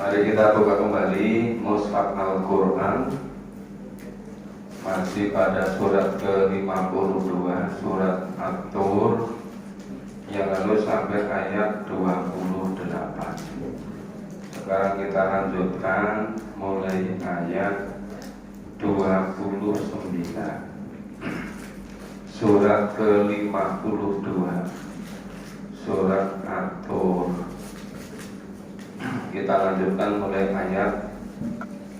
Mari kita buka kembali Mushaf Al-Quran. Masih pada surat ke-52, surat At-Tur, yang lalu sampai ayat 28. Sekarang kita lanjutkan mulai ayat 29. Surat ke-52, surat At-Tur. Kita lanjutkan mulai ayat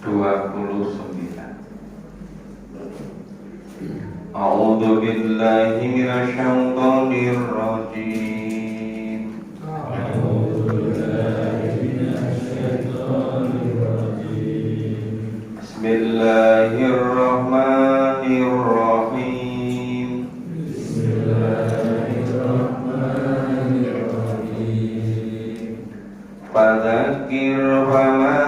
29. A'udzu billahi minasyaitonir rajim. Bismillahirrahmanirrahim. Fadzakir fama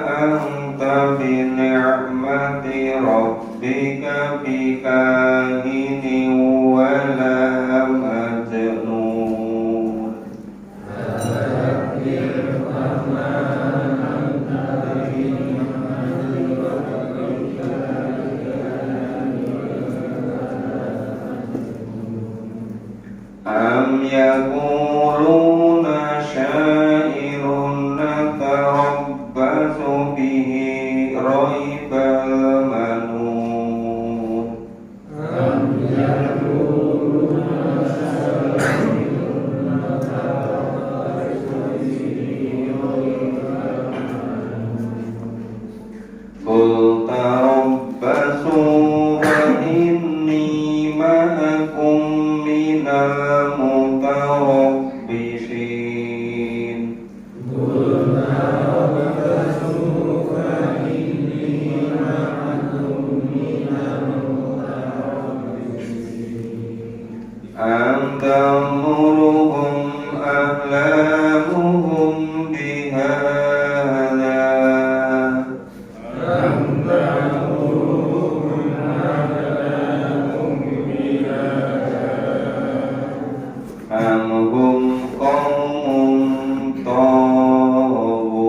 anta bi ni'mati rabbika bikahinin wala majnun. Fadzakir fama anta bi ni'mati rabbika am yaquluna syairun natarabbasu bihi raibal manun. Am yaquluna syairun natarabbasu bihi raibal manun. Qul tarabbasu wa inni ma'akum minal mutarabbisin. Qul tarabbasu wa inni ma'akum minal mutarabbisin. Am tamuruhum ahlamuhum bihadza am tamuruhum ahlamuhum bihadza am hum qaumun taghun.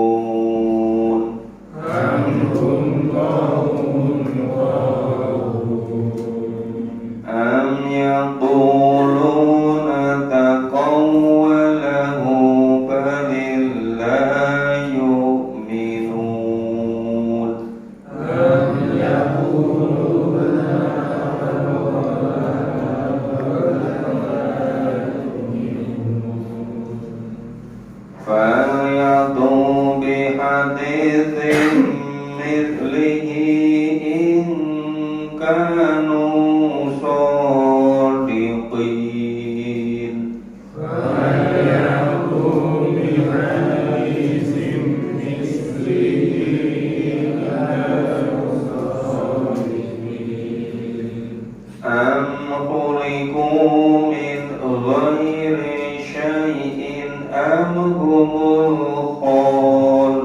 Am hum qaumun taghun. Am yaquluna taqawwalahu balil la yu'minun. Am yaquluna فَلْيَأْتُوا بِحَدِيثٍ مِثْلِهِ إِنْ كَانُوا صَادِقِينَ. فَلْيَأْتُوا بِحَدِيثٍ مِثْلِهِ إِنْ كَانُوا صَادِقِينَ. أَمْ خُلِقُوا مِنْ غَيْرِ شَيْءٍ أَمْ هُمُ الْخَالِقُونَ.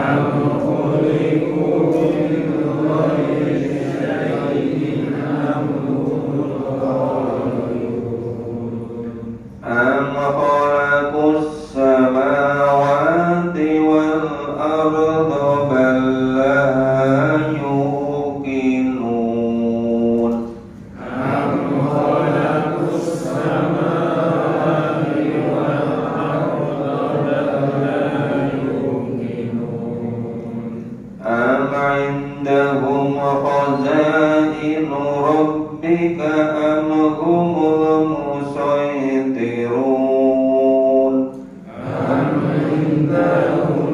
أَمْ خُلِقُوا مِنْ غَيْرِ شَيْءٍ أَمْ هُمُ الْخَالِقُونَ. أَمْ خَلَقُوا السَّمَاوَاتِ وَالْأَرْضَ بَل لَّا يُوقِنُونَ. أَمْ خَلَقُوا السَّمَاوَاتِ وَالْأَرْضَ بَل لَّا يُوقِنُونَ. أَمْ عِندَهُمْ خَزَائِنُ رَبِّكَ أَمْ هُمُ الْمُصَيْطِرُونَ. أَمْ عِندَهُمْ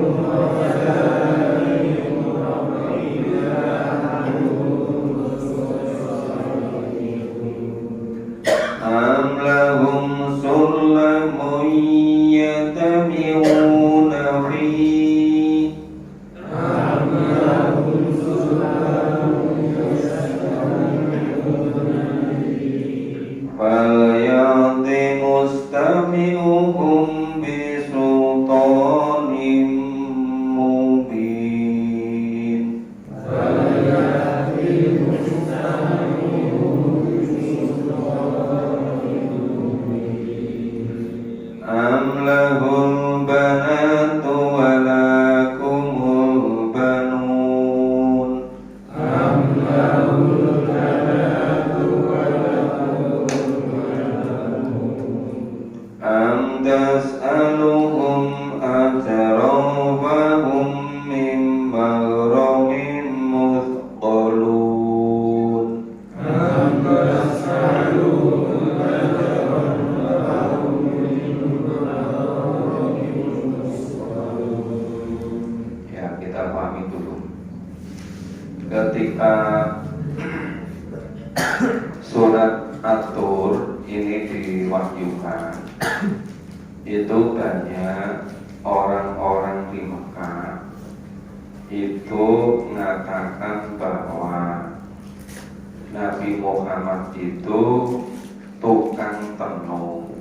خَزَائِنُ رَبِّكَ أَمْ هُمُ الْمُصَيْطِرُونَ. أَمْ لَهُمْ سُلَّمٌ يَتَّبِعُونَ فِيهِ. أَمْ لَهُمْ سُلَّمٌ يَتَّبِعُونَ فِيهِ. فَلْيَأْتِ مُسْتَمِعُهُم بِسُلْطَانٍ مُّبِينٍ. فَلْيَأْتِ مُسْتَمِعُهُم بِسُلْطَانٍ مُّبِينٍ. أَمْ لَهُ الْبَنَاتُ ketika surat At-Tur ini diwahyukan, itu banyak orang-orang di Mekah itu mengatakan bahwa Nabi Muhammad itu tukang tenung.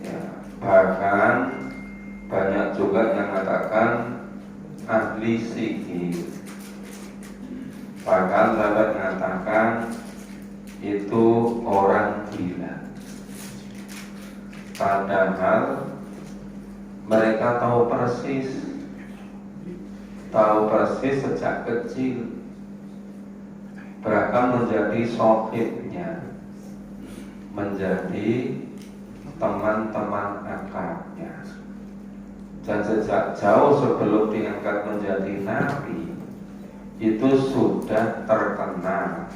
Ya, bahkan banyak juga yang mengatakan ahli sihir. Bahkan sahabat mengatakan itu orang gila. Padahal mereka tahu persis sejak kecil, bahkan menjadi sohibnya, menjadi teman-teman akrabnya. Dan sejak jauh sebelum diangkat menjadi nabi, itu sudah terkenal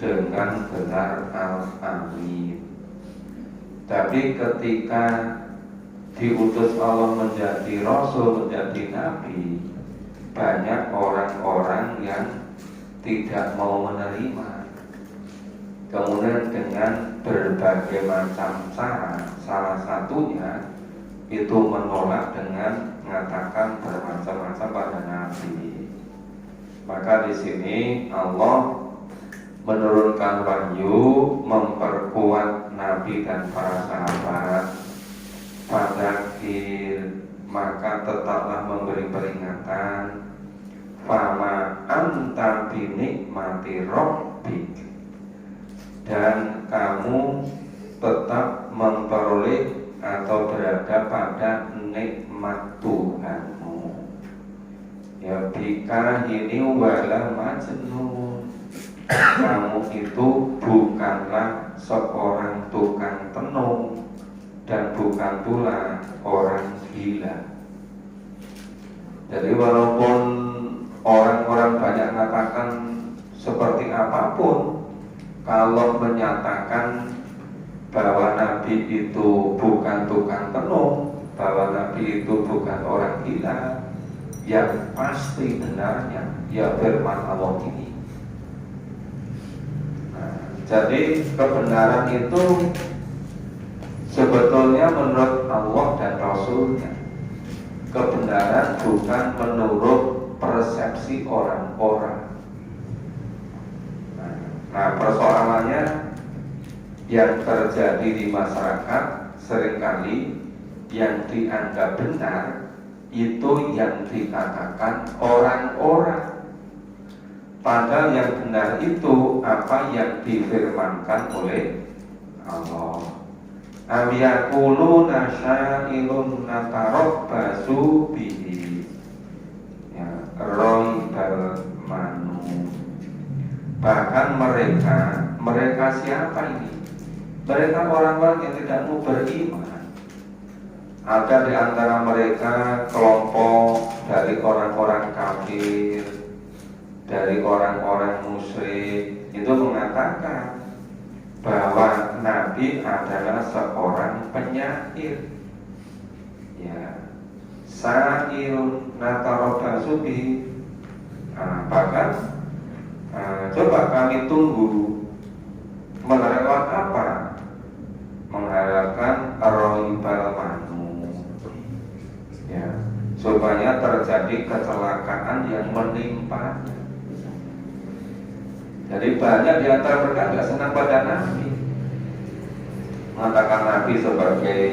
dengan gelar Al-Amin. Tapi ketika diutus Allah menjadi Rasul, menjadi Nabi, banyak orang-orang yang tidak mau menerima. Kemudian dengan berbagai macam cara, salah satunya itu menolak dengan mengatakan bermacam-macam pada Nabi. Maka di sini Allah menurunkan wahyu, memperkuat Nabi dan para sahabat. Fadzakir, maka tetaplah memberi peringatan. Fama anta binikmati rabbik, dan kamu tetap memperoleh atau berada pada nikmat Tuhanmu. Ya bika ini wala majnun, kamu itu bukanlah seorang tukang tenung dan bukan pula orang gila. Jadi walaupun orang-orang banyak mengatakan seperti apapun, kalau menyatakan bahwa Nabi itu bukan tukang tenung, bahwa Nabi itu bukan orang gila, yang pasti benarnya ya firman Allah ini. Jadi kebenaran itu sebetulnya menurut Allah dan Rasulnya. Kebenaran bukan menurut persepsi orang-orang. Nah, persoalannya yang terjadi di masyarakat seringkali yang dianggap benar itu yang dikatakan orang-orang. Padahal yang benar itu apa yang difirmankan oleh Allah. Am yaquluna syairun natarabbasu bihi, ya, raibal manun. Bahkan mereka siapa ini? Mereka orang-orang yang tidak mau beriman. Ada di antara mereka kelompok dari orang-orang kafir, dari orang-orang musyrik, itu mengatakan bahwa Nabi adalah seorang penyair. Ya, sa'irun natarabbasu bihi. Bahkan coba kami tunggu mengharapkan apa? Mengharapkan raibal manun, ya, supaya terjadi kecelakaan yang menimpa. Jadi banyak di antara mereka tidak senang pada Nabi, mengatakan Nabi sebagai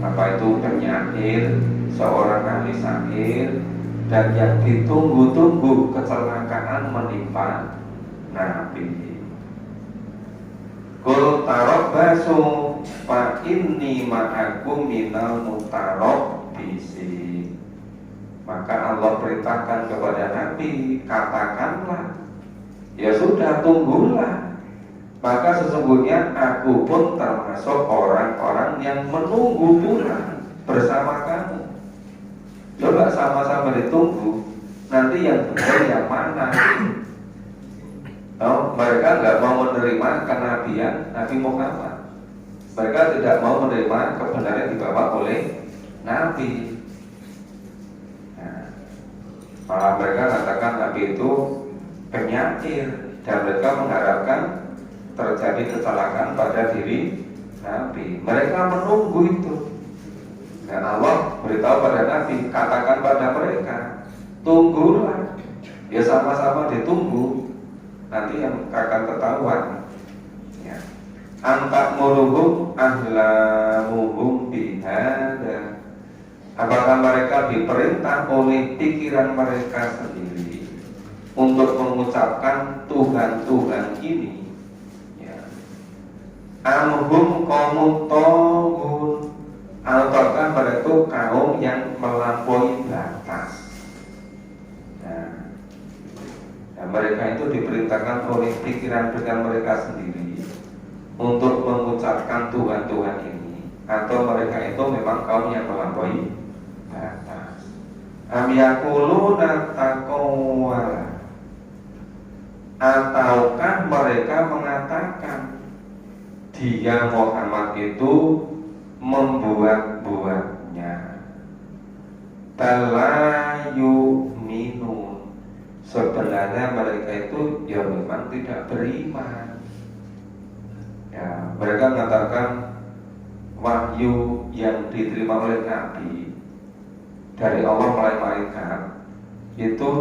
apa itu penyair, seorang ahli syair, dan yang ditunggu-tunggu kecelakaan menimpa Nabi. Qul tarabbasu fa inni ma'akum minal mutarabbisi. Maka Allah perintahkan kepada Nabi, katakanlah, ya sudah, tunggulah. Maka sesungguhnya aku pun termasuk orang-orang yang menunggu pula bersama kamu. Coba sama-sama ditunggu, nanti yang benar yang mana? Oh, mereka tidak mau menerima kenabian Nabi Muhammad. Mereka tidak mau menerima kebenaran yang dibawa oleh Nabi. Nah, Malah mereka katakan Nabi itu penyair, dan mereka mengharapkan terjadi kecelakaan pada diri Nabi. Mereka menunggu itu. Dan Allah beritahu pada Nabi, katakan pada mereka, tunggulah. Ya sama-sama ditunggu. Nanti yang akan ketahuan. Ya. Antak muruhum ahlamuhum bihada. Apakah mereka diperintah oleh pikiran mereka sendiri untuk mengucapkan Tuhan-Tuhan ini? Ya. Amhum qaumun taghun. Ataukah mereka itu kaum yang melampaui batas? Nah, mereka itu diperintahkan oleh pikiran-pikiran mereka sendiri untuk mengucapkan Tuhan-Tuhan ini, atau mereka itu memang kaum yang melampaui batas. Am yaquluna taqawwala. Ataukah mereka mengatakan dia Muhammad itu membuat-buatnya. Talayu minun. Sebenarnya mereka itu ya memang tidak beriman. Ya, mereka mengatakan wahyu yang diterima oleh Nabi dari Allah melalui malaikat itu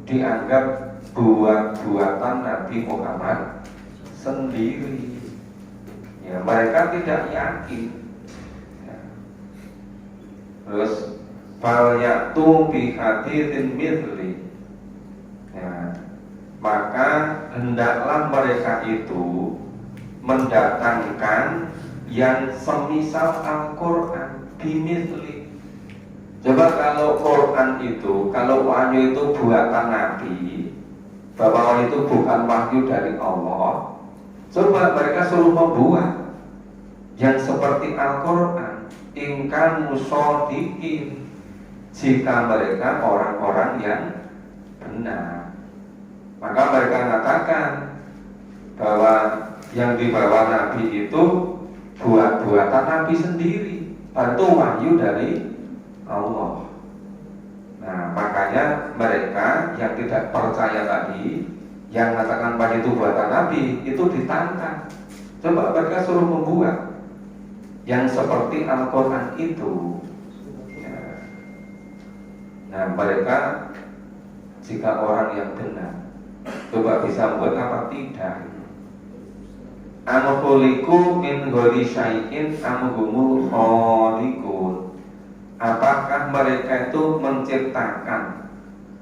dianggap buatan Nabi Muhammad sendiri. Ya, mereka tidak yakin. Terus falyatu bi haditsin mithli. Ya, maka hendaklah mereka itu mendatangkan yang semisal Al-Qur'an bimithli. Coba kalau Quran itu, kalau wahyu itu buatan Nabi, bahwa itu bukan wahyu dari Allah, coba mereka suruh membuat yang seperti Al-Qur'an. Ingkan musodikin, jika mereka orang-orang yang benar, maka mereka mengatakan bahwa yang dibawa Nabi itu buatan Nabi sendiri, itu wahyu dari Allah. Nah, makanya mereka yang tidak percaya tadi, yang mengatakan bahwa itu buatan Nabi, itu ditantang. Coba mereka suruh membuat yang seperti Al-Quran itu. Ya. Nah, mereka jika orang yang benar, coba bisa membuat apa tidak? Amkhuliku min ghairi syai'in amhumul khaliqun. Apakah mereka itu menciptakan?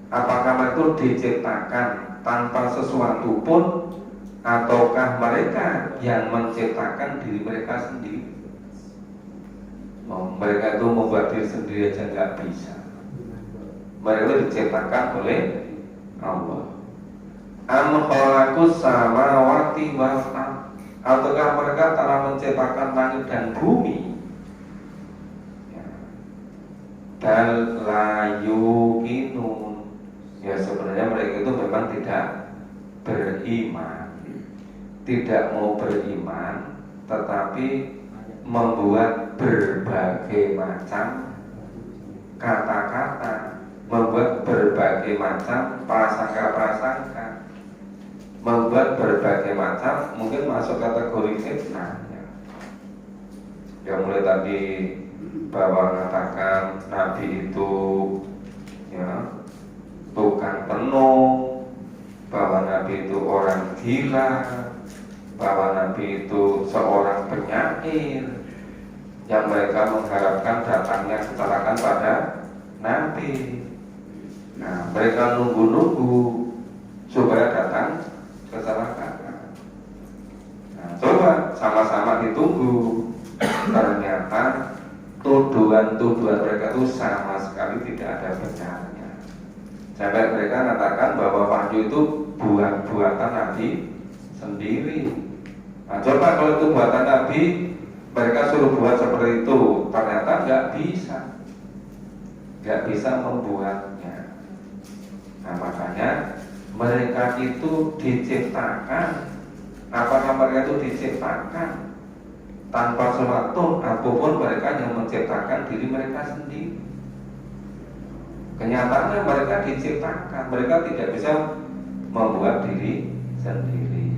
Apakah mereka itu diciptakan tanpa sesuatu pun, ataukah mereka yang menciptakan diri mereka sendiri? Mereka itu membuat diri sendiri aja nggak bisa. Mereka itu diciptakan oleh Allah. Am khalaqus samawati wal ardh. Ataukah mereka telah menciptakan langit dan bumi? Ya. Bal la yuqinun. Ya, sebenarnya mereka itu memang tidak beriman. Tidak mau beriman, tetapi membuat berbagai macam kata-kata, membuat berbagai macam prasangka-prasangka, membuat berbagai macam, mungkin masuk kategori fitnah. Yang mulai tadi bahwa mengatakan Nabi itu ya tukang tenung, bahwa Nabi itu orang gila, bahwa Nabi itu seorang penyair, yang mereka mengharapkan datangnya kecelakaan pada Nabi. Nah, mereka nunggu-nunggu supaya datang kecelakaan. Nah, coba sama-sama ditunggu. Ternyata tuduhan-tuduhan mereka itu sama sekali tidak ada benarnya. Sampai mereka mengatakan bahwa wahyu itu buatan Nabi sendiri. Nah, coba kalau itu buatan Nabi, mereka suruh buat seperti itu, ternyata nggak bisa membuatnya. Nah, makanya mereka itu diciptakan. Apakah mereka itu diciptakan tanpa sesuatu, apapun mereka yang menciptakan diri mereka sendiri. Kenyataannya mereka diciptakan, mereka tidak bisa membuat diri sendiri.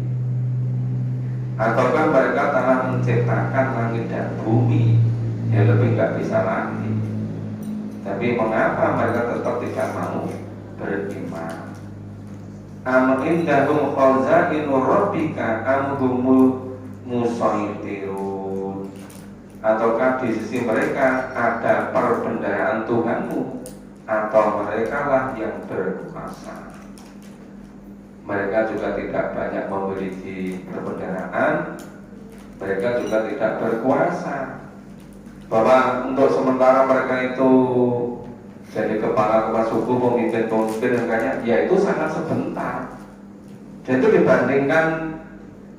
Ataukah mereka telah menciptakan langit dan bumi, ya lebih nggak bisa lagi. Tapi mengapa mereka tetap tidak mau beriman? Am indahum khazainu rabbika am humul musaytirun. Ataukah di sisi mereka ada perbendaharaan Tuhanmu, atau mereka lah yang berkuasa? Mereka juga tidak banyak memiliki perbendaharaan, mereka juga tidak berkuasa. Bahwa untuk sementara mereka itu jadi kepala suku, pemimpin kayaknya, ya itu sangat sebentar. Dan itu dibandingkan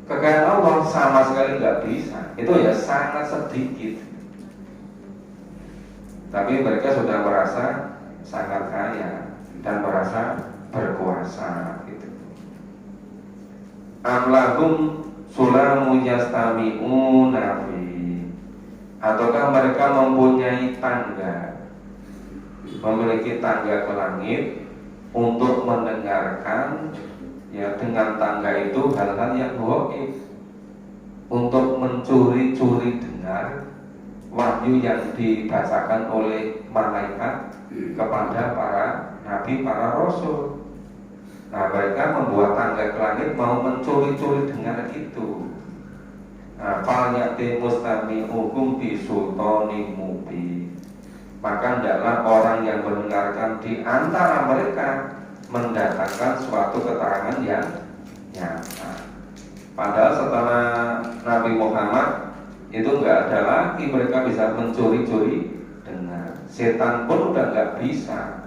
kekayaan Allah sama sekali nggak bisa. Itu ya sangat sedikit. Tapi mereka sudah merasa sangat kaya dan merasa berkuasa. Gitu. Amlahum sulamu yastami'una fi. Ataukah mereka mempunyai tangga, memiliki tangga ke langit untuk mendengarkan, ya dengan tangga itu hal-hal yang gaib, untuk mencuri-curi dengar wahyu yang dibacakan oleh malaikat kepada para nabi, para rasul. Nah, mereka membuat tangga ke langit mau mencuri-curi dengar itu. Falyati mustami'uhum bi sultanin mubin. Maka hendaklah orang yang mendengarkan di antara mereka mendatangkan suatu keterangan yang nyata. Padahal setelah Nabi Muhammad itu nggak ada lagi mereka bisa mencuri-curi dengar. Setan pun udah nggak bisa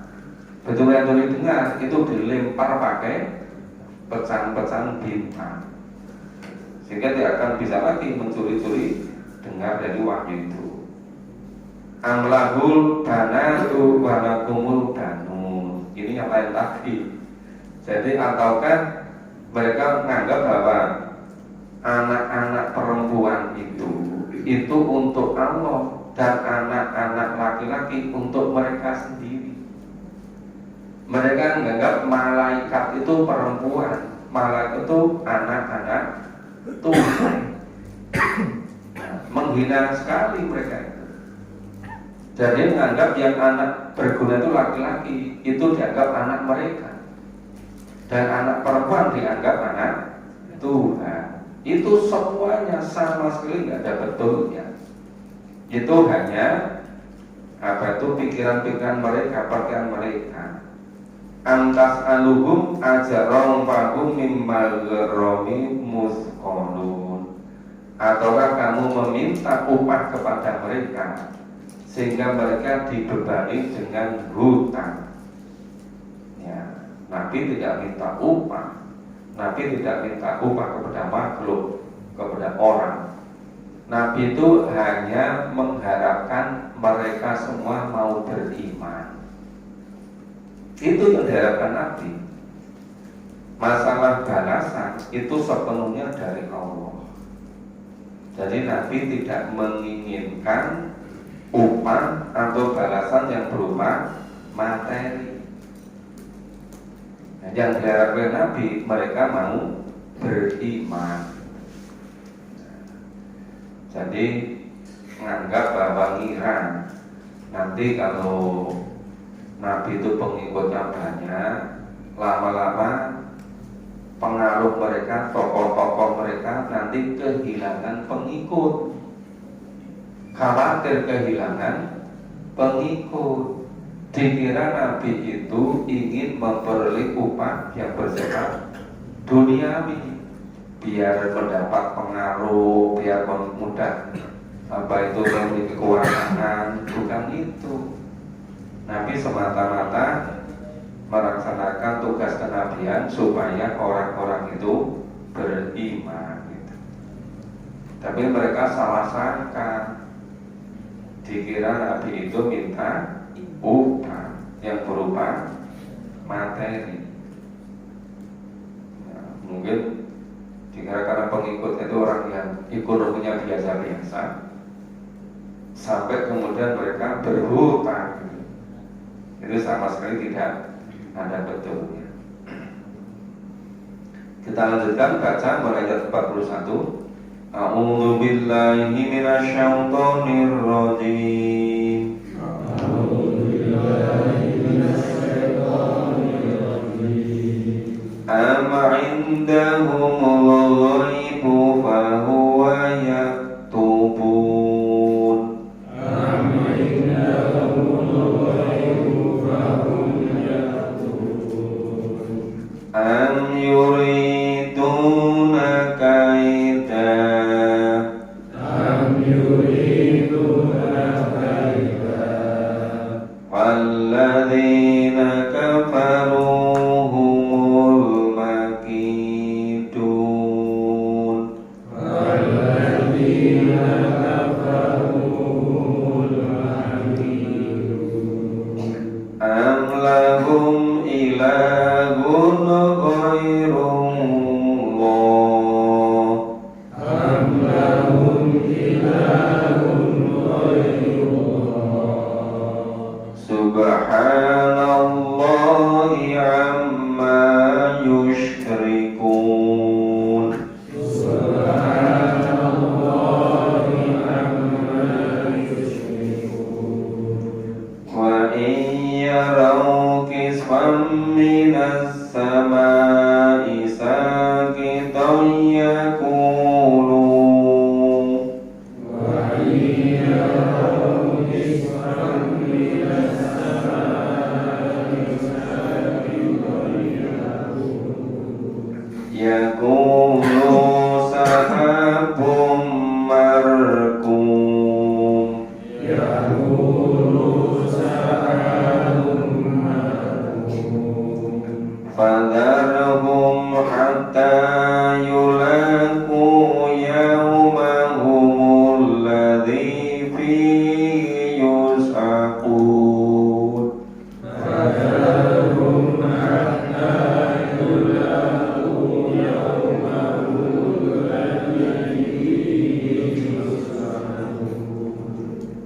mencuri-curi dengar, itu dilempar pakai pecahan-pecahan bintang, sehingga tidak akan bisa lagi mencuri-curi dengar dari wahyu itu. Amlahul banatu walakumul banun. Ini yang lain lagi. Jadi ataukah mereka menganggap bahwa anak-anak perempuan itu untuk Allah, dan anak-anak laki-laki untuk mereka sendiri. Mereka menganggap malaikat itu perempuan, malaikat itu anak-anak Tuhan. Menghina sekali mereka itu. Jadi menganggap yang anak berguna itu laki-laki, itu dianggap anak mereka, dan anak perempuan dianggap anak Tuhan. Itu semuanya sama sekali nggak ada betulnya. Itu hanya pikiran-pikiran mereka, pakaian mereka. Antas aluhum ajarong fahum mimmal gharomi musqalun. Ataukah kamu meminta upah kepada mereka sehingga mereka dibebani dengan hutang? Ya, Nabi tidak minta upah. Nabi tidak minta upah kepada makhluk, kepada orang. Nabi itu hanya mengharapkan mereka semua mau beriman. Itu yang diharapkan Nabi. Masalah balasan itu sepenuhnya dari Allah. Jadi Nabi tidak menginginkan upah atau balasan yang berupa materi. Yang diharapkan Nabi, mereka mau beriman. Jadi menganggap bahwa ngira nanti kalau Nabi itu pengikutnya banyak, lama-lama pengaruh mereka, tokoh-tokoh mereka nanti kehilangan pengikut. Khawatir kehilangan pengikut. Dikira Nabi itu ingin memperoleh upah yang bersifat duniawi, biar mendapat pengaruh, biar mudah memiliki kekuasaan. Bukan itu. Nabi semata-mata melaksanakan tugas kenabian supaya orang-orang itu beriman gitu. Tapi mereka salah sangka, dikira Nabi itu minta upah yang berupa materi. Nah, mungkin dikira karena pengikut itu orang yang ekonominya biasa-biasa, sampai kemudian mereka berhutang. Itu sama sekali tidak ada betulnya. Kita lanjutkan baca mulai ayat 41. A'udzu billahi minasyaitonir rajim. Am 'indahumul ghaibu fahuwa yaktubun. Am yuriduna kaida. Walladzina kafaru humul makidun. Am lahum ilahun Subhanallahi amma yushrikun. Wa in yaraw kisfan minas samai saqitan yaqulu. Yaqulu sahabum markum. Fadharhum hatta yulaqu yawmahumul ladzi fihi yus'aqun.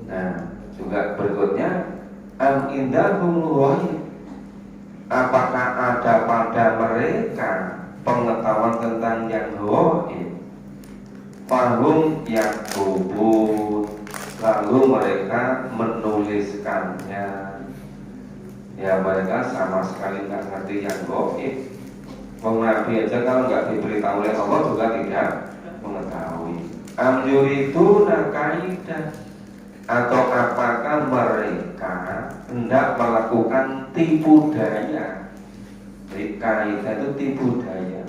Nah, juga berikutnya am indahum ghaib. Apakah ada pada mereka pengetahuan tentang yang ghaib? Fahum yaktubun, lalu mereka menuliskannya. Ya, mereka sama sekali nggak ngerti yang ghaib. Nabi aja kalau nggak diberitahu oleh Allah juga tidak mengetahui. Am yuriduna kaidah, atau apakah mereka hendak melakukan tipu daya? Kaidah itu tipu daya.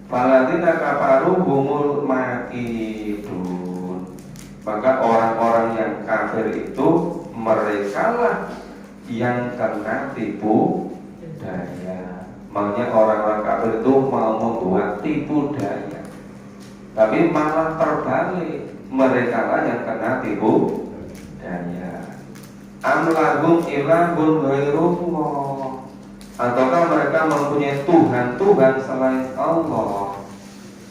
Falladzina kafaru humul makidun. Maka orang-orang yang kafir itu merekalah yang kena tipu daya. Makanya orang-orang kafir itu mau membuat tipu daya, tapi malah terbalik, merekalah yang kena tipu daya. Am lahum ilahun ghairullah, ataukah mereka mempunyai Tuhan selain Allah?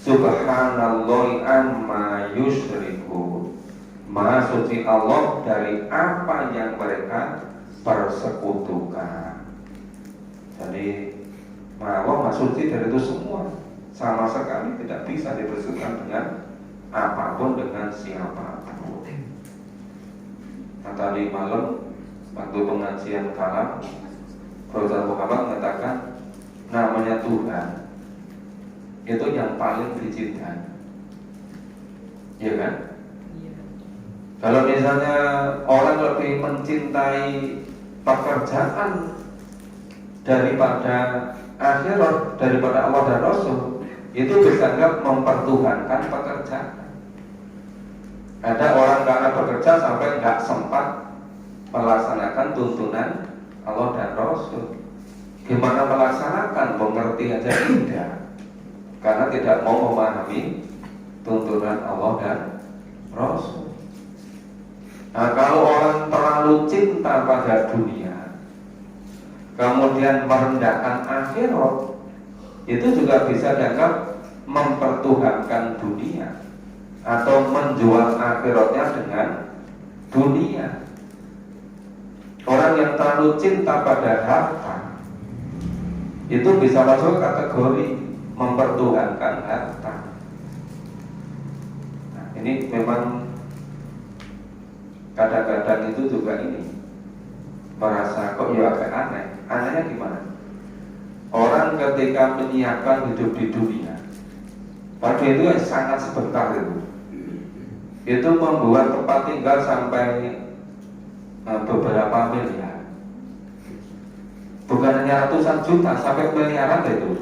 Subhanallahi amma yusyrikun. Maha suci Allah dari apa yang mereka persekutukan. Jadi Allah maha suci dari itu semua, sama sekali tidak bisa dipersekutukan dengan apapun, dengan siapapun. Nah, tadi malam waktu pengajian kalam, Profesor Muhammad mengatakan namanya Tuhan itu yang paling dicintai, ya kan? Kalau misalnya orang lebih mencintai pekerjaan daripada akhirat, daripada Allah dan Rasul, itu dianggap mempertuhankan pekerjaan. Ada orang karena bekerja sampai nggak sempat melaksanakan tuntunan Allah dan Rasul. Gimana melaksanakan? Mengerti aja tidak, karena tidak mau memahami tuntunan Allah dan Rasul. Nah, kalau orang terlalu cinta pada dunia, kemudian merendahkan akhirat, itu juga bisa dianggap mempertuhankan dunia atau menjual akhiratnya dengan dunia. Orang yang terlalu cinta pada harta itu bisa masuk kategori mempertuhankan harta. Nah, ini memang kadang-kadang itu juga ini merasa kok ya agak aneh. Anehnya gimana? Orang ketika menyiapkan hidup di dunia, pada itu sangat sebentar itu membuat tempat tinggal sampai beberapa miliar, bukan hanya ratusan juta, sampai miliaran itu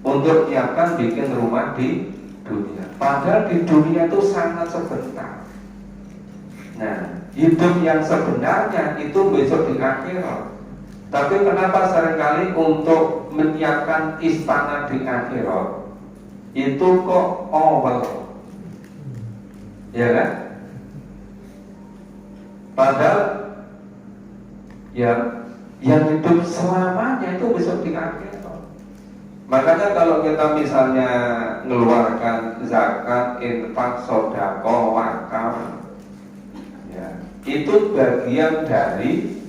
untuk menyiapkan bikin rumah di dunia. Padahal di dunia itu sangat sebentar. Nah, hidup yang sebenarnya itu besok di akhirat. Tapi kenapa seringkali untuk menyiapkan istana di akhirat itu kok awal? Ya kan? Padahal ya yang hidup selamanya itu besok di akhirat. Makanya kalau kita misalnya mengeluarkan zakat, infak, sedekah, wakaf, ya, itu bagian dari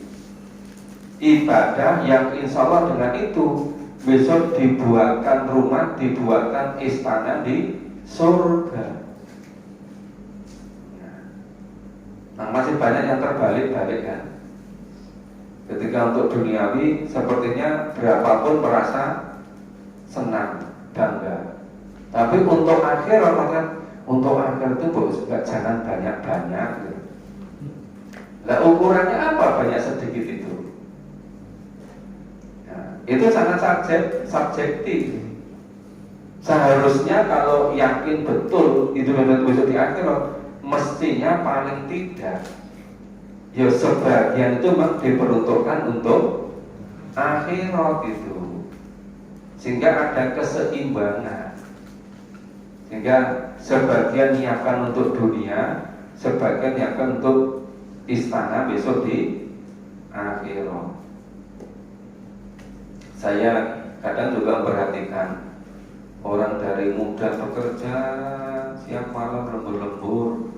ibadah yang insya Allah dengan itu besok dibuatkan rumah, dibuatkan istana di surga. Nah, masih banyak yang terbalik-balik kan. Ketika untuk duniawi sepertinya berapapun merasa senang, bangga. Tapi untuk akhirat, untuk akhirat itu juga jangan banyak-banyak. Nah, ukurannya apa banyak sedikit itu? Nah, itu sangat subjektif. Seharusnya kalau yakin betul itu memang besok di akhirat, mestinya paling tidak ya sebagian itu diperuntukkan untuk akhirat itu, sehingga ada keseimbangan, sehingga sebagian nyiapkan untuk dunia, sebagian nyiapkan untuk istana besok di akhirat. Saya kadang juga perhatikan orang dari muda bekerja siang malam lembur-lembur,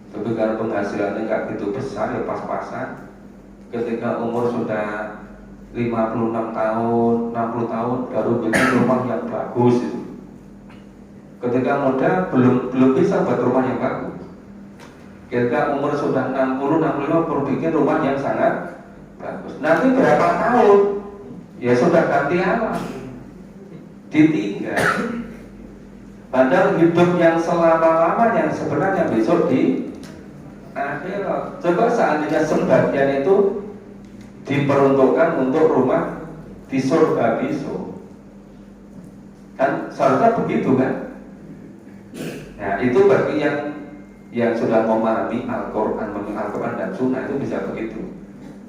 tapi karena penghasilannya nggak gitu besar ya pas-pasan. Ketika umur sudah 56 tahun, 60 tahun baru bikin rumah yang bagus itu. Ketika muda belum bisa buat rumah yang bagus. Ketika umur sudah 60, 65 baru bikin rumah yang sangat bagus. Nanti berapa tahun ya sudah ganti alam, ditinggal. Padahal hidup yang selama-lamanya sebenarnya besok di akhirat. Coba seandainya sebagian itu diperuntukkan untuk rumah di surga besok, kan seharusnya begitu kan? Nah, itu bagi yang sudah memahami Al-Quran, Al-Quran dan Sunnah itu bisa begitu.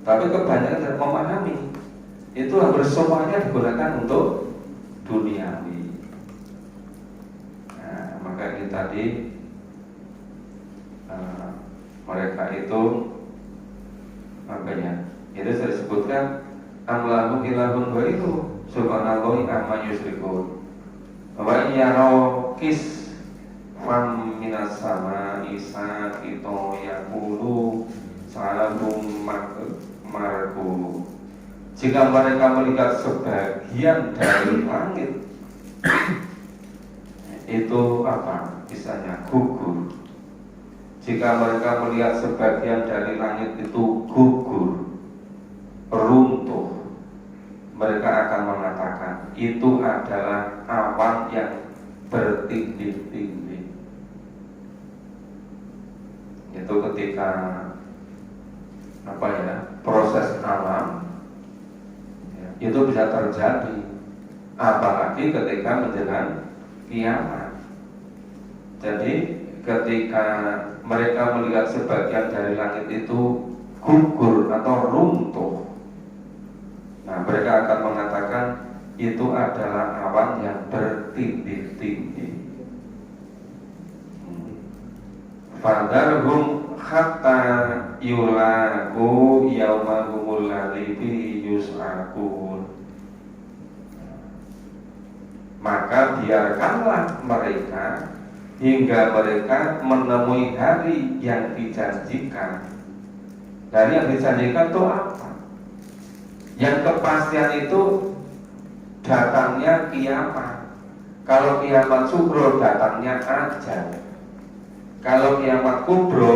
Tapi kebanyakan tidak memahami, itu hampir semuanya digunakan untuk duniawi. Maka ini tadi mereka itu apa ya? Itu saya sebutkan amlahu ilahun ghairu subhanallahi amma yusyrikun. Wa yaro kis fam minas sama isa itu yaqulu salahum marku. Jika mereka melihat sebagian dari langit itu apa? Misalnya gugur. Jika mereka melihat sebagian dari langit itu gugur, runtuh, mereka akan mengatakan itu adalah awan yang bertindih-tindih. Itu ketika apa ya, proses alam ya, itu bisa terjadi, apalagi ketika menjelang kiamat. Jadi ketika mereka melihat sebagian dari langit itu gugur atau runtuh, nah mereka akan mengatakan itu adalah awan yang bertindih-tindih. Fadarhum hatta yulaku yaumahumul ladzi fihi yus'aqun. Maka biarkanlah mereka hingga mereka menemui hari yang dijanjikan, Dari yang dijanjikan itu apa? Yang kepastian itu datangnya kiamat. Kalau kiamat sugro datangnya ajal. Kalau kiamat kubro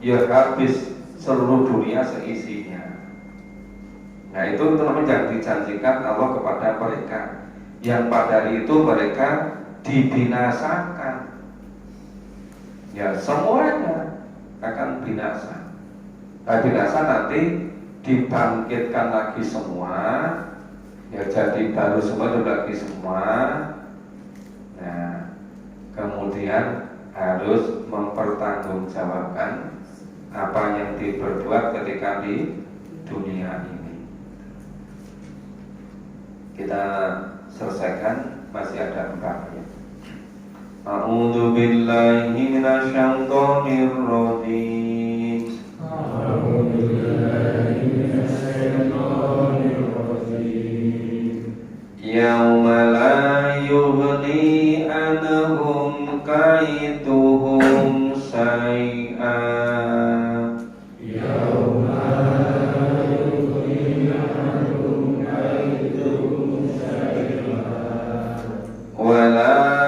ya habis seluruh dunia seisinya. Nah itu namanya yang dijanjikan Allah kepada mereka, yang pada hari itu mereka dibinasakan. Ya semuanya akan binasa. Nah binasa nanti dibangkitkan lagi semua, ya jadi baru semua lagi semua. Nah kemudian harus mempertanggungjawabkan apa yang diperbuat ketika di dunia ini. Kita selesaikan, masih ada 4 ya. A'udzu billahi minasyaitonir rajim. A'udzu billahi minasyaitonir rajim. Yauma la yughni anhum kaiduhum syai'a. Yauma la yughni anhum kaiduhum syai'a. Wala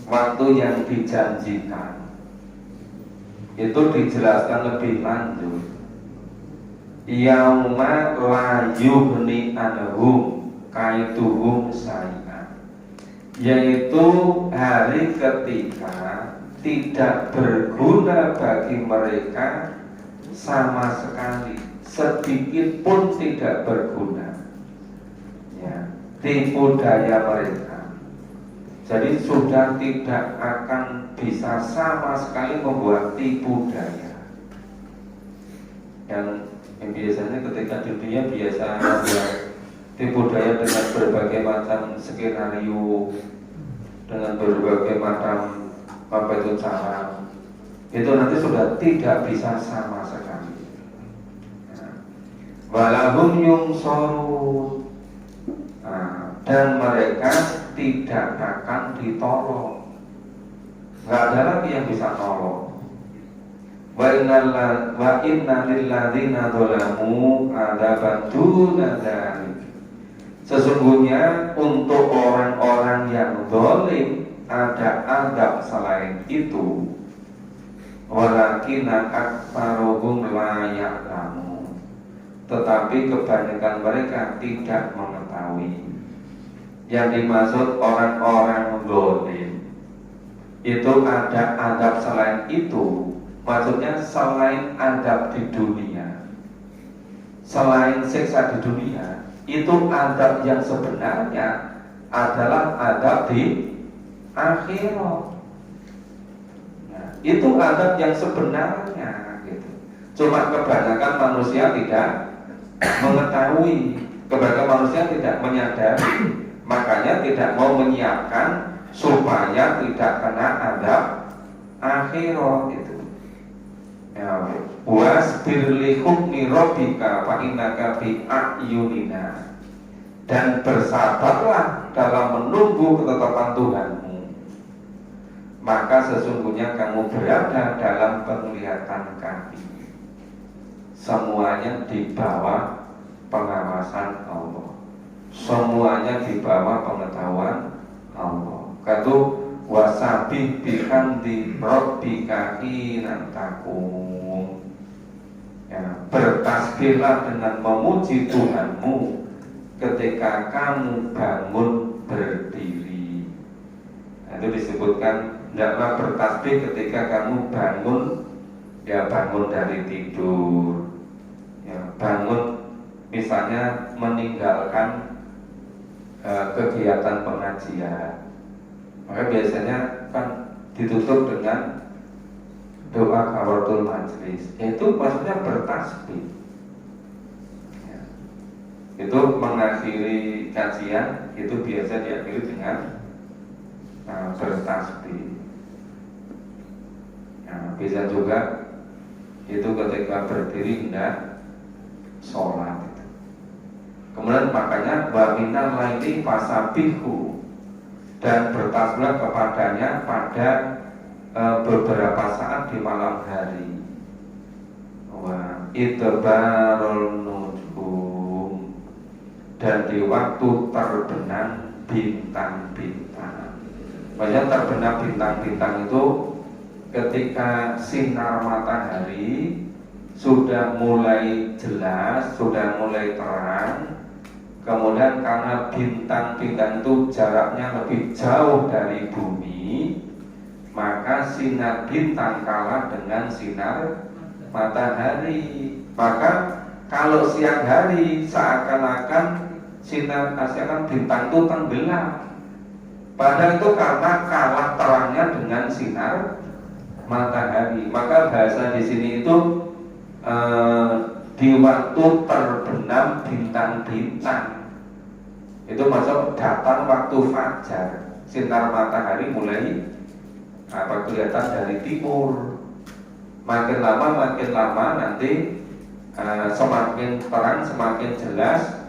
waktu yang dijanjikan itu dijelaskan lebih lanjut. Yauma la yughni anhum kaiduhum syai'a, yaitu hari ketika tidak berguna bagi mereka sama sekali, sedikit pun tidak berguna ya, tipu daya mereka. Jadi sudah tidak akan bisa sama sekali membuat tipu daya. Yang biasanya ketika di dunia biasa membuat tipu daya dengan berbagai macam skenario, dengan berbagai macam cara, itu nanti sudah tidak bisa sama sekali. Walahum yungsorun, dan mereka tidak akan ditolong, nggak ada lagi yang bisa nolong. Wa inna lilladzina dzalamu adzaban duna dzalik. Sesungguhnya untuk orang-orang yang zalim ada azab selain itu. Walakinna aktsaruhum la ya'lamun. Tetapi kebanyakan mereka tidak mengetahui. Yang dimaksud orang-orang zalim itu ada azab selain itu. Maksudnya selain adab di dunia, selain siksa di dunia, itu adab yang sebenarnya adalah adab di akhirat. Nah, itu adab yang sebenarnya gitu. Cuma kebanyakan manusia tidak mengetahui, kebanyakan manusia tidak menyadari, makanya tidak mau menyiapkan supaya tidak kena adab akhirat itu. Ya, wasbir li hukmi rabbika fa innaka bi a'yunina. Dan bersabarlah dalam menunggu ketetapan Tuhanmu, maka sesungguhnya kamu berada dalam penglihatan kami. Semuanya di bawah pengawasan Allah, semuanya di bawah pengetahuan Allah. Kata wasabih bihamdi rabbika hina taqum. Ya, bertasbihlah dengan memuji Tuhanmu ketika kamu bangun berdiri. Nah, itu disebutkan hendaklah bertasbih ketika kamu bangun, ya bangun dari tidur, ya bangun misalnya meninggalkan kegiatan pengajian, maka biasanya kan ditutup dengan doa kafaratul majlis, itu maksudnya bertasbih. Itu mengakhiri kajian itu biasa diakhiri dengan bertasbih. Nah, bisa juga itu ketika berdiri hendak sholat. Kemudian makanya wa minal laili fasabihu, dan bertasbihlah kepadanya pada beberapa saat di malam hari. Wa idbarul nujum, dan di waktu terbenam bintang-bintang. Maksudnya terbenam bintang-bintang itu ketika sinar matahari sudah mulai jelas, sudah mulai terang. Kemudian karena bintang-bintang itu jaraknya lebih jauh dari bumi, maka sinar bintang kalah dengan sinar matahari. Maka kalau siang hari seakan-akan sinar akan bintang itu tenggelam, padahal itu karena kalah terangnya dengan sinar matahari. Maka bahasa di sini itu di waktu terbenam bintang-bintang, itu masuk datang waktu fajar, sinar matahari mulai kelihatan dari timur. Makin lama nanti semakin terang, semakin jelas,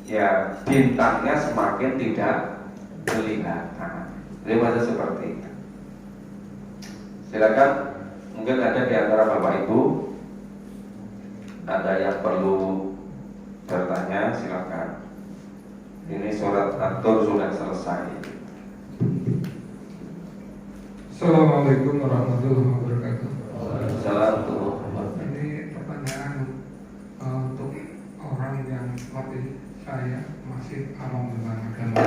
ya bintangnya semakin tidak kelihatan. Jadi masih seperti itu. Silakan, mungkin ada di antara Bapak Ibu ada yang perlu bertanya, silakan. Ini surat At-Tur sudah selesai. Assalamualaikum warahmatullahi wabarakatuh. Assalamualaikum. Ini pertanyaan untuk orang yang seperti saya masih awam tentang agama.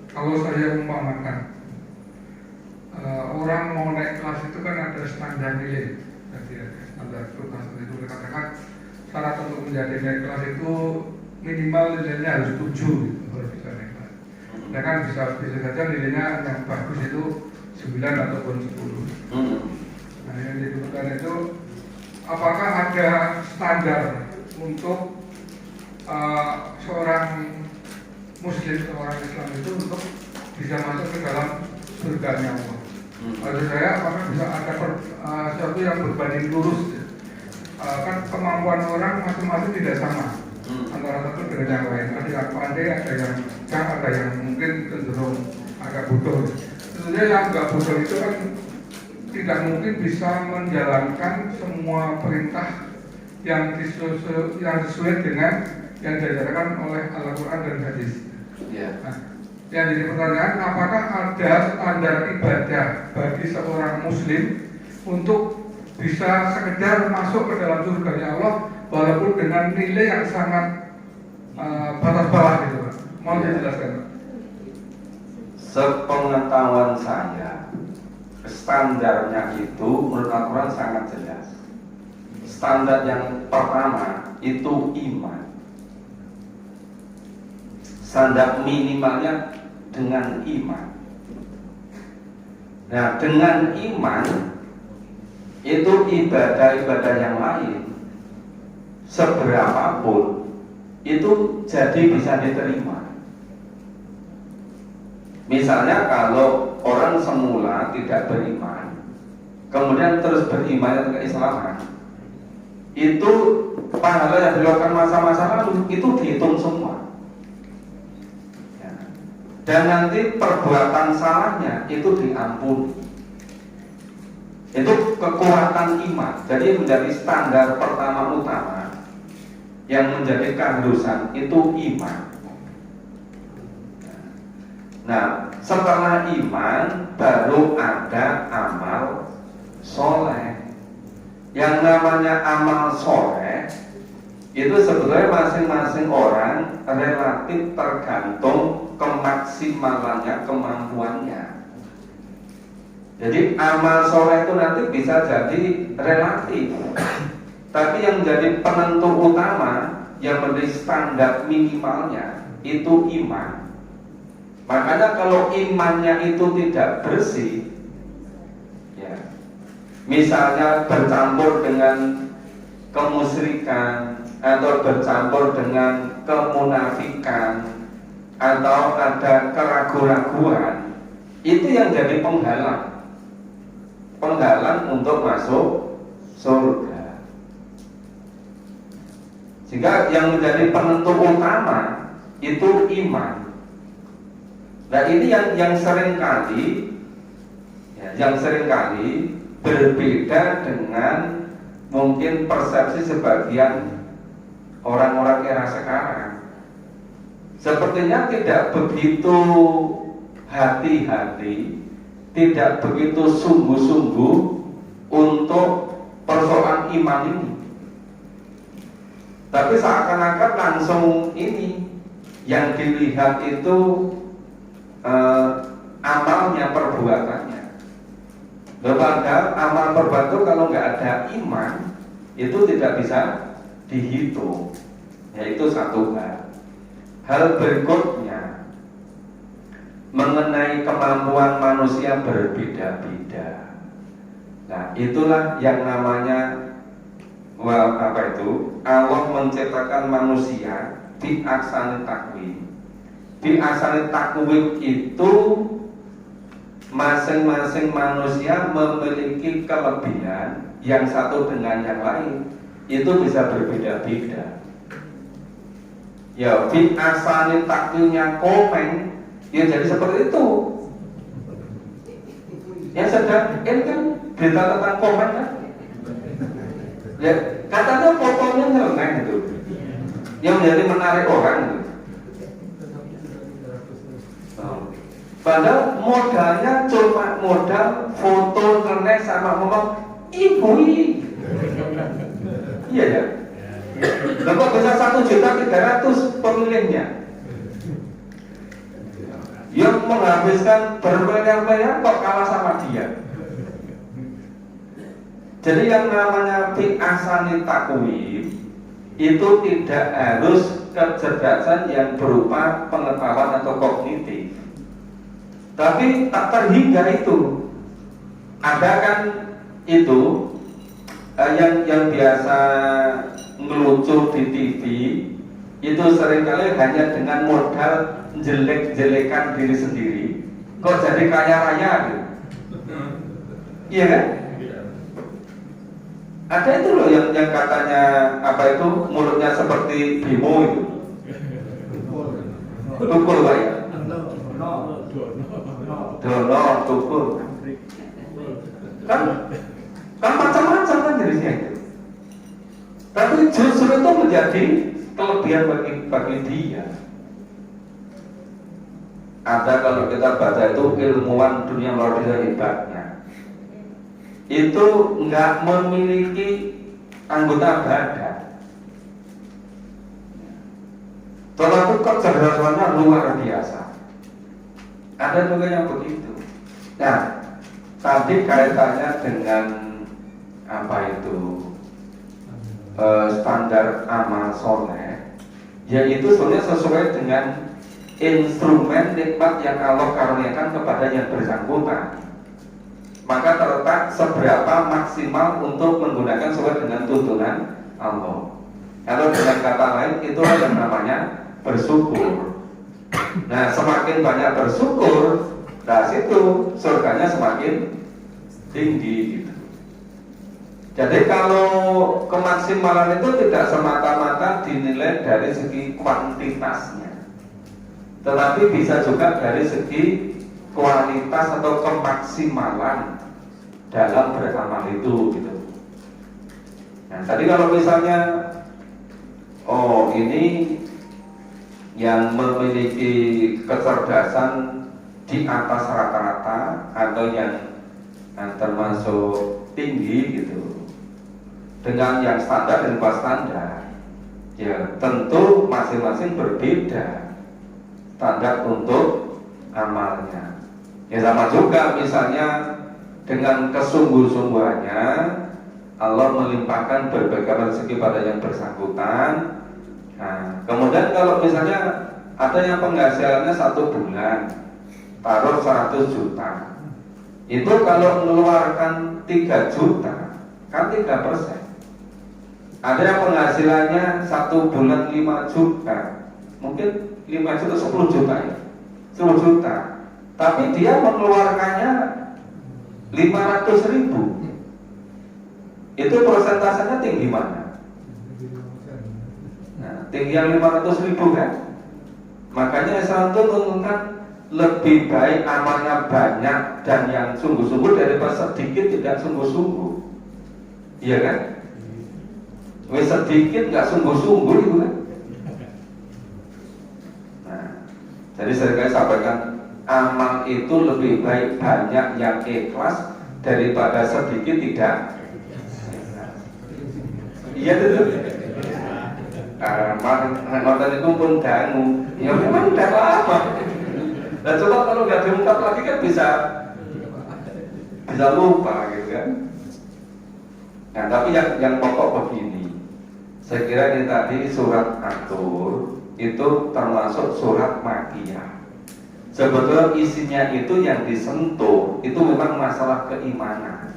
Kalau saya umpamakan orang mau naik kelas itu kan ada standar nilai, jadi ada standar kelas itu dikatakan syarat untuk menjadi naik kelas itu minimal nilainya harus 7 gitu, baru bisa naik kelas. Ya kan bisa saja nilainya yang bagus itu 9 ataupun 10. Nah yang dibutuhkan itu apakah ada standar untuk seorang Muslim, seorang Islam itu untuk bisa masuk ke dalam surganya Allah? Maksud saya apakah bisa ada sesuatu yang berbanding lurus ya? Kan kemampuan orang masing-masing tidak sama antara satu dengan yang lain. Ada yang pandai, ada yang ada yang mungkin cenderung agak bodoh. Tentunya yang agak bodoh itu kan tidak mungkin bisa menjalankan semua perintah yang sesuai dengan yang diajarkan oleh Al-Quran dan Hadis. Nah, yang jadi pertanyaan, apakah ada standar ibadah bagi seorang Muslim untuk bisa sekedar masuk ke dalam surganya Allah walaupun dengan nilai yang sangat batas bawah gitu, Pak? Mohon dijelaskan. Sepengetahuan saya, standarnya itu menurut Al-Quran sangat jelas. Standar yang pertama itu iman. Standar minimalnya dengan iman. Nah, dengan iman itu ibadah-ibadah yang lain seberapapun itu jadi bisa diterima. Misalnya kalau orang semula tidak beriman, kemudian terus beriman ke keislaman, itu pahala yang dilakukan masa-masa lalu itu dihitung semua. Ya. Dan nanti perbuatan salahnya itu diampuni. Itu kekuatan iman. Jadi menjadi standar pertama utama yang menjadi keharusan itu iman. Nah, setelah iman baru ada amal soleh. Yang namanya amal soleh itu sebetulnya masing-masing orang relatif tergantung kemaksimalannya, kemampuannya. Jadi amal soleh itu nanti bisa jadi relatif, tapi yang menjadi penentu utama, yang menjadi standar minimalnya itu iman. Makanya kalau imannya itu tidak bersih, ya, misalnya bercampur dengan kemusyrikan atau bercampur dengan kemunafikan atau ada keraguan-raguan, itu yang jadi penghalang untuk masuk surga. Sehingga yang menjadi penentu utama itu iman. Nah ini yang seringkali berbeda dengan mungkin persepsi sebagian orang-orang era sekarang. Sepertinya tidak begitu hati-hati, tidak begitu sungguh-sungguh untuk persoalan iman ini. Tapi seakan-akan langsung ini yang dilihat itu amalnya, perbuatannya. Padahal amal perbuatan itu kalau nggak ada iman itu tidak bisa dihitung. Yaitu satu hal. Hal berikutnya mengenai kemampuan manusia berbeda-beda. Nah, itulah yang namanya Allah menciptakan manusia di ahsani taqwim. Di ahsani taqwim itu masing-masing manusia memiliki kelebihan yang satu dengan yang lain, itu bisa berbeda-beda. Ya, di ahsani taqwimnya Komeng, ya jadi seperti itu. Yang sedang ini kan berita tentang Komeng kan? Ya, katanya fotonya nyeleneh gitu, yang menjadi menarik orang gitu. Padahal modalnya cuma modal foto nyeleneh sama ngomong ibu. Iya ya. Kok bisa 1.300.000 pemilihnya? Yang menghabiskan bermiliar-miliar kok kalah sama dia. Jadi yang namanya fi ahsani taqwim itu tidak harus kecerdasan yang berupa pengetahuan atau kognitif, tapi tak terhingga itu. Ada kan itu yang biasa ngelucu di TV itu seringkali hanya dengan modal jelek-jelekan diri sendiri kok jadi kaya raya gitu. Iya kan? Ada itu loh yang katanya apa itu mulutnya seperti Bimo itu. Tukul Pak ya? Dono, tukul. Kan macam-macam kan jenisnya itu. Tapi justru itu menjadi kelebihan bagi dia. Ada kalau kita baca itu ilmuwan dunia luar biasa hebatnya. Itu nggak memiliki anggota badan, tetapi kecerdasannya luar biasa. Ada juga yang begitu. Nah, tadi kaitannya dengan apa itu standar amal soleh, yaitu sebenarnya sesuai dengan instrumen nikmat yang Allah karuniakan kepada yang bersangkutan. maka terletak seberapa maksimal untuk menggunakan sesuai dengan tuntunan Allah. Kalau dengan kata lain, itulah yang namanya bersyukur. Nah, semakin banyak bersyukur, dari situ surganya semakin tinggi gitu. Jadi kalau kemaksimalan itu tidak semata-mata dinilai dari segi kuantitasnya, tetapi bisa juga dari segi kualitas atau kemaksimalan dalam beramal itu gitu. Nah, tadi kalau misalnya ini yang memiliki kecerdasan di atas rata-rata atau yang termasuk tinggi gitu, dengan yang standar dan pas standar, ya tentu masing-masing berbeda standar untuk amalnya. Ya sama juga misalnya dengan kesungguh-sungguhannya Allah melimpahkan berbagai rezeki pada yang bersangkutan. Nah, kemudian kalau misalnya ada yang penghasilannya 1 bulan taruh 100 juta, itu kalau mengeluarkan 3 juta kan 3%. Ada yang penghasilannya 1 bulan 5 juta, mungkin 5 juta 10 juta ya, 10 juta, tapi dia mengeluarkannya 500.000. Itu persentasenya tinggi mana? Nah, tinggi yang 500.000 kan? Makanya Islam itu menunjukkan lebih baik amalnya banyak dan yang sungguh-sungguh daripada sedikit tidak sungguh-sungguh. Iya kan? Wes sedikit nggak sungguh-sungguh itu kan? Nah, jadi saya sampaikan amal itu lebih baik banyak yang ikhlas daripada sedikit tidak. Iya betul. Nonton itu pun dangu. Ya memang udah lama. Dan coba kalau nggak diungkap lagi kan bisa lupa gitu kan. Nah tapi yang pokok begini, saya kira ini tadi surat At-Tur itu termasuk surat Makkiyah. Sebetulnya isinya itu yang disentuh itu memang masalah keimanan.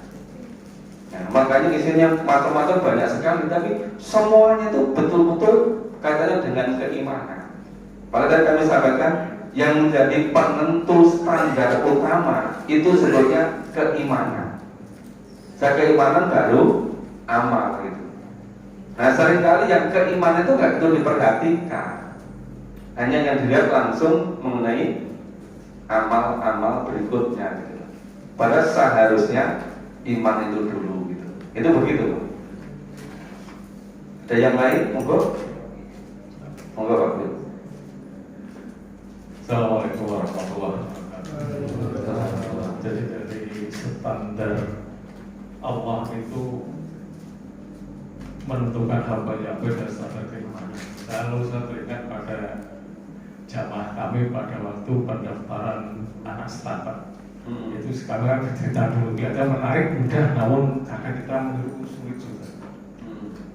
Nah, makanya isinya macam-macam banyak sekali, tapi semuanya itu betul-betul kaitannya dengan keimanan. Padahal kami sampaikan yang menjadi penentu standar utama itu sebetulnya keimanan. Keimanan baru amal gitu. Nah seringkali yang keimanan itu nggak betul diperhatikan, hanya yang dilihat langsung mengenai amal-amal berikutnya gitu. Padahal seharusnya iman itu dulu gitu. Itu begitu. Ada yang lain? Monggo Pak Bud. Assalamualaikum warahmatullahi wabarakatuh. Jadi dari standar Allah itu menentukan hamba-Nya berdasarkan keimanan. Kalau saya teringat pada jamaah kami pada waktu pendaftaran anak startup, itu sekarang cerita dulu kelihatan menarik, mudah, namun akan kita menurutku sulit juga.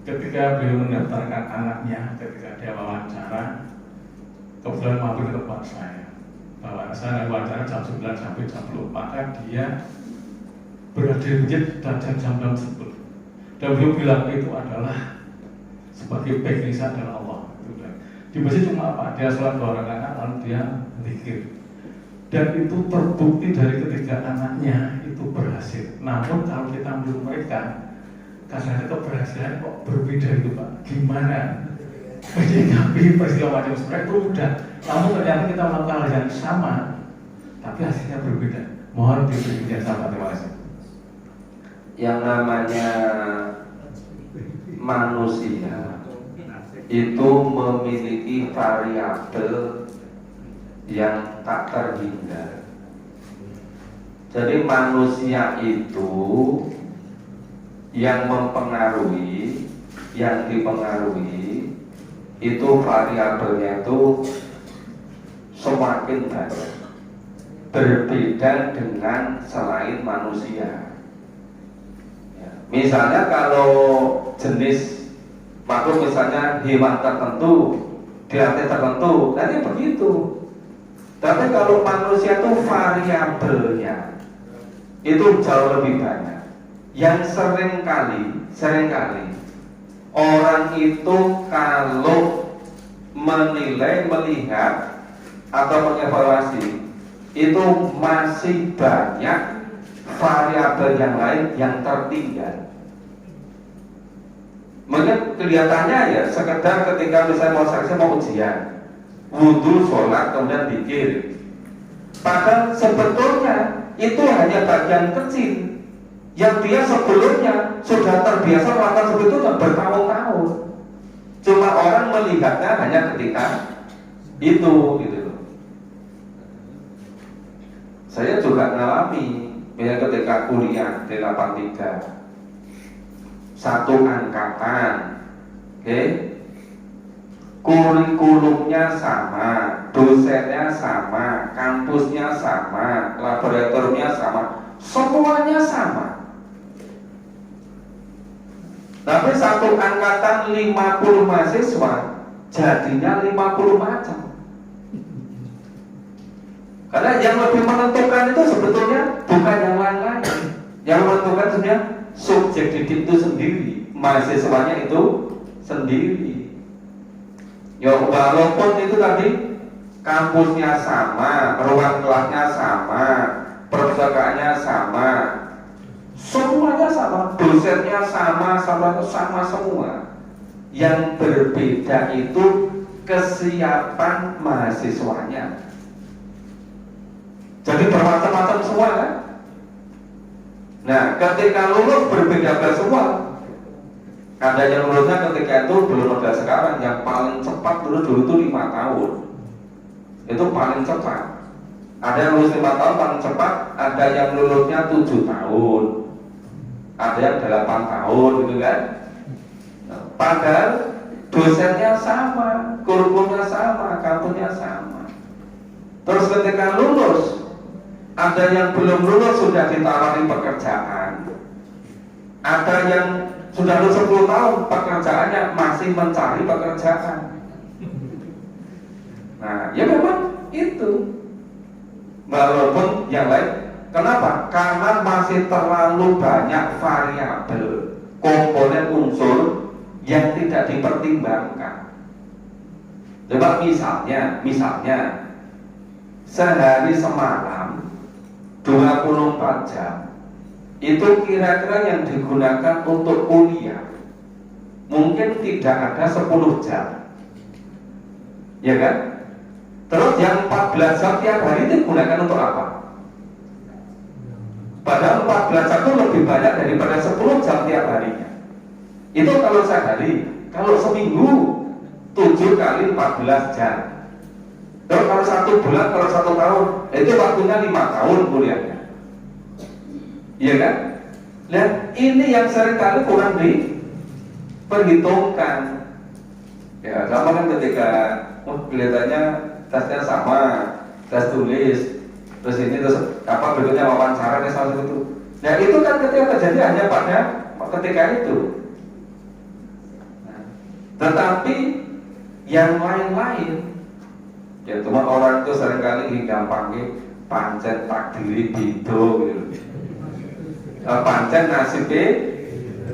Ketika beliau mendaftarkan anaknya, ketika dia wawancara, kebetulan mampir ke tempat saya, bahwa saya wawancara jam 9 sampai jam 10, maka dia berada di masjid dan jam 6 tersebut. Dan beliau bilang itu adalah sebagai baik-baik adalah Allah. Di masjid cuma apa? Dia sholat 2 rakaat lalu dia zikir. Dan itu terbukti dari ketiga anaknya itu berhasil. Namun kalau kita melihat mereka, karena keberhasilan kok berbeda itu Pak. Gimana? Menyikapi peristiwa macam seperti itu mudah. Namun ternyata kita melakukan hal yang sama, tapi hasilnya berbeda. Mohon diberi sama. Terima kasih. Yang namanya manusia itu memiliki variabel yang tak terhingga. Jadi manusia itu yang mempengaruhi, yang dipengaruhi itu variabelnya itu semakin banyak, berbeda dengan selain manusia. Misalnya kalau jenis makhluk misalnya hewan tertentu, dilatih tertentu, nanti begitu. Tapi kalau manusia itu variabelnya itu jauh lebih banyak. Yang seringkali orang itu kalau menilai, melihat atau mengevaluasi itu masih banyak variabel yang lain yang tertinggal. Mungkin kelihatannya ya sekedar ketika misalnya mau saksi, mau ujian, wudhu, sholat, kemudian zikir. Padahal sebetulnya itu hanya bagian kecil yang dia sebelumnya sudah terbiasa melakukan sebetulnya bertahun-tahun. Cuma orang melihatnya hanya ketika itu, gitu loh. Saya juga ngalami ketika kuliah di 83, satu angkatan, oke, kurikulumnya sama, dosennya sama, kampusnya sama, laboratoriumnya sama, semuanya sama. Tapi satu angkatan 50 mahasiswa, jadinya 50 macam. Karena yang lebih menentukan itu sebetulnya bukan yang lain-lain. Yang menentukan sebenarnya subjek didik itu sendiri, mahasiswanya itu sendiri. Ya walaupun itu tadi kampusnya sama, ruang kelasnya sama, perpustakaannya sama, semuanya sama, dosennya sama semua. Yang berbeda itu kesiapan mahasiswanya. Jadi bermacam-macam semua kan? Nah, ketika lulus berbeda-beda semua. Ada yang lulusnya ketika itu belum ada sekarang. Yang paling cepat dulu itu 5 tahun. Itu paling cepat. Ada yang lulus 5 tahun paling cepat. Ada yang lulusnya 7 tahun. Ada yang 8 tahun gitu kan. Nah, padahal dosennya sama, kurikulumnya sama, kampusnya sama. Terus ketika lulus, ada yang belum lulus sudah ditawari pekerjaan. Ada yang sudah lulus 10 tahun, pekerjaannya masih mencari pekerjaan. Nah, ya memang itu. Walaupun yang lain, kenapa? Karena masih terlalu banyak variabel, komponen unsur yang tidak dipertimbangkan. Coba misalnya sehari semalam 24 jam itu kira-kira yang digunakan untuk kuliah mungkin tidak ada 10 jam, ya kan? Terus yang 14 jam tiap hari itu digunakan untuk apa? Padahal 14 jam itu lebih banyak daripada 10 jam tiap harinya. Itu kalau sehari. Kalau seminggu 7 kali 14 jam. Terus kalau 1 bulan, kalau 1 tahun, itu waktunya 5 tahun kuliahnya. Iya kan? Dan ini yang seringkali kurang diperhitungkan. Ya, sama kan ketika kelihatannya tesnya sama, tes tulis, terus ini terus apa berikutnya wawancara dan soal itu. Nah itu kan ketika terjadi hanya pada ketika itu. Nah, tetapi yang lain-lain, ya cuma orang itu seringkali gampangnya pancen takdiri bido gitu. Pancen nasibnya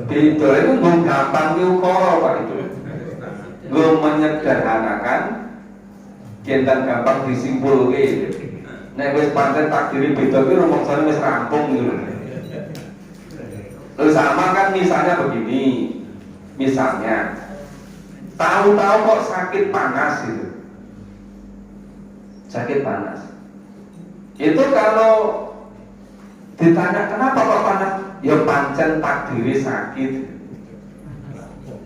bido itu gue gampang ukara Pak itu. Gue menyederhanakan kian gampang disimpul gitu. Nek wis pancen takdiri bido ki rumusane wis rampung gitu. Terus sama kan misalnya begini. Misalnya tahu-tahu kok sakit panas gitu. Sakit panas. Itu kalau ditanya kenapa kok panas? Ya pancen takdiri sakit.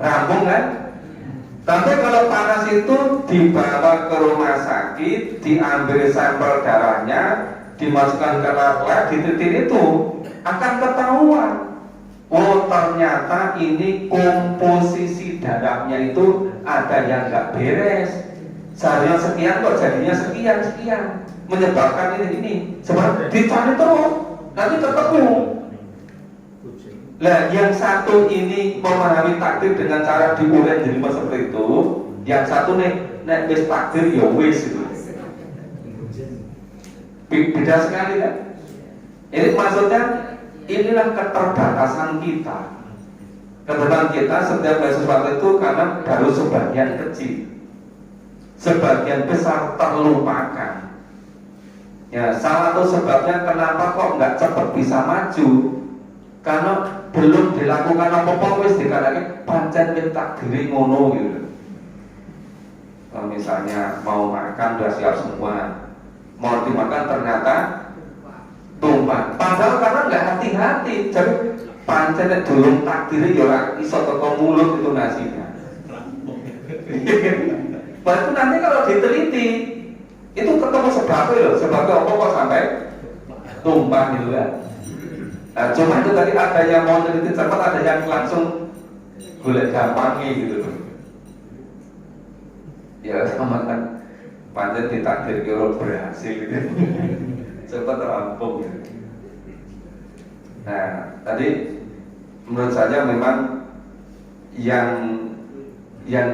Rampung kan? Tapi kalau panas itu dibawa ke rumah sakit, diambil sampel darahnya, dimasukkan ke lab, di titik itu akan ketahuan. Oh ternyata ini komposisi darahnya itu ada yang nggak beres. Seharusnya sekian kok jadinya sekian, menyebabkan ini. Sebab dicari terus, nanti ketemu. Nah, yang satu ini memahami takdir dengan cara diurai jadi seperti itu, yang satu nek wis takdir ya wis itu. Beda sekali kan? Ini maksudnya inilah keterbatasan kita. Kebetulan kita setiap melihat sesuatu itu karena baru sebagian kecil, sebagian besar terlupakan. Ya, salah satu sebabnya kenapa kok nggak cepat bisa maju, karena belum dilakukan apa-apa wis dikatakan pancen wis takdiri ngono gitu. Kalau misalnya mau makan udah siap semua, mau dimakan ternyata tumpah. Padahal karena nggak hati-hati, jadi pancen dulung takdiri ya iso teko mulut itu nasinya. Baru nanti kalau diteliti itu ketemu sebabnya loh, sebabnya apa kok sampai tumpah gitu kan. Nah, cuma itu tadi ada yang mau teliti cepat, ada yang langsung golek gampangnya gitu loh. Ya sama kan pancen ditakdir kira berhasil gitu. Cepat rampung gitu. Nah, tadi menurut saya memang yang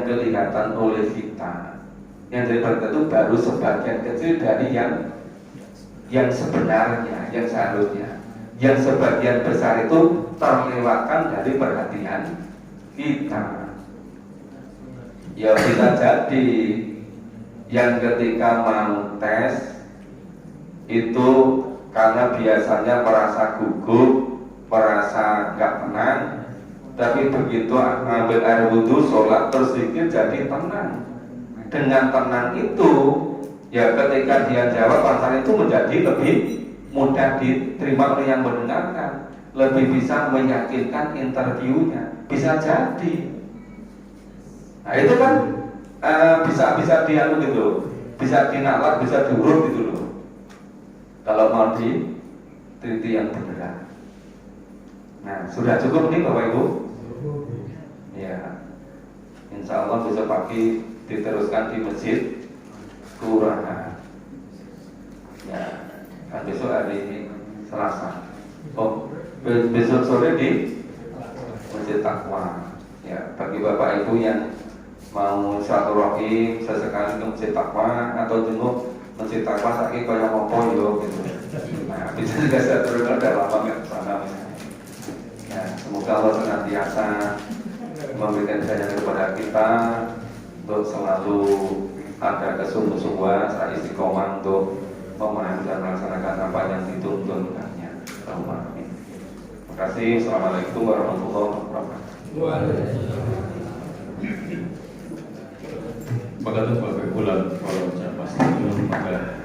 kelihatan oleh kita, yang dari berita itu baru sebagian kecil dari yang sebenarnya, yang seharusnya. Yang sebagian besar itu terlewatkan dari perhatian kita. Ya bisa jadi yang ketika mau tes itu karena biasanya merasa gugup, merasa nggak tenang, tapi begitu ngambil air wudhu, sholat terus sedikit jadi tenang. Dengan tenang itu, ya ketika dia jawab pasal itu menjadi lebih mudah diterima oleh yang mendengarkan, lebih bisa meyakinkan interviewnya, bisa jadi. Nah itu kan bisa dianu gitu, bisa dinalar, bisa diurut gitu loh. Kalau mau diteliti yang beneran. Nah sudah cukup nih Bapak Ibu. Ya, insya Allah besok pagi diteruskan di masjid kelurahan. Ya, kan besok hari Selasa. Oh, besok sore di masjid Takwa. Ya, bagi Bapak Ibu yang mau silaturahim sesekali ke masjid Takwa atau jenguk masjid Takwa sakit kayak apa yo gitu. Nah, bisa juga silaturahim udah lama nggak kesana misalnya. Ya, semoga Allah senantiasa memberikan hidayah kepada kita untuk selalu ada kesungguh-sungguhan, istiqomah untuk memahami dan melaksanakan apa yang dituntunkannya. Amin. Terima kasih. Assalamualaikum warahmatullahi wabarakatuh. Bagaitu Bapak bulan kalau siapa setuju maka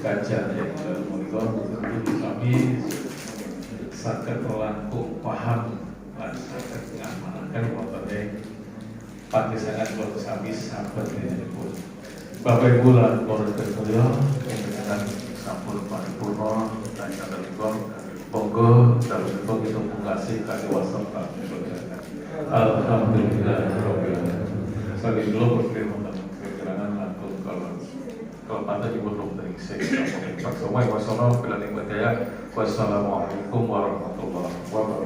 kajian yang dalam monitor itu kami sakit langkung paham dan sakit mengamankan waktunya pati sangat bagus habis sahabat ini pun Bapak Ibu lan Polres Kertoyo dengan sampun paripurna dan saderipun monggo dalem itu kasih kasih wasap Pak. Alhamdulillah rabbil alamin. Saling dulu berterima keterangan langsung kalau pantai juga belum terisi. Pak Somai wassalamualaikum warahmatullahi wabarakatuh.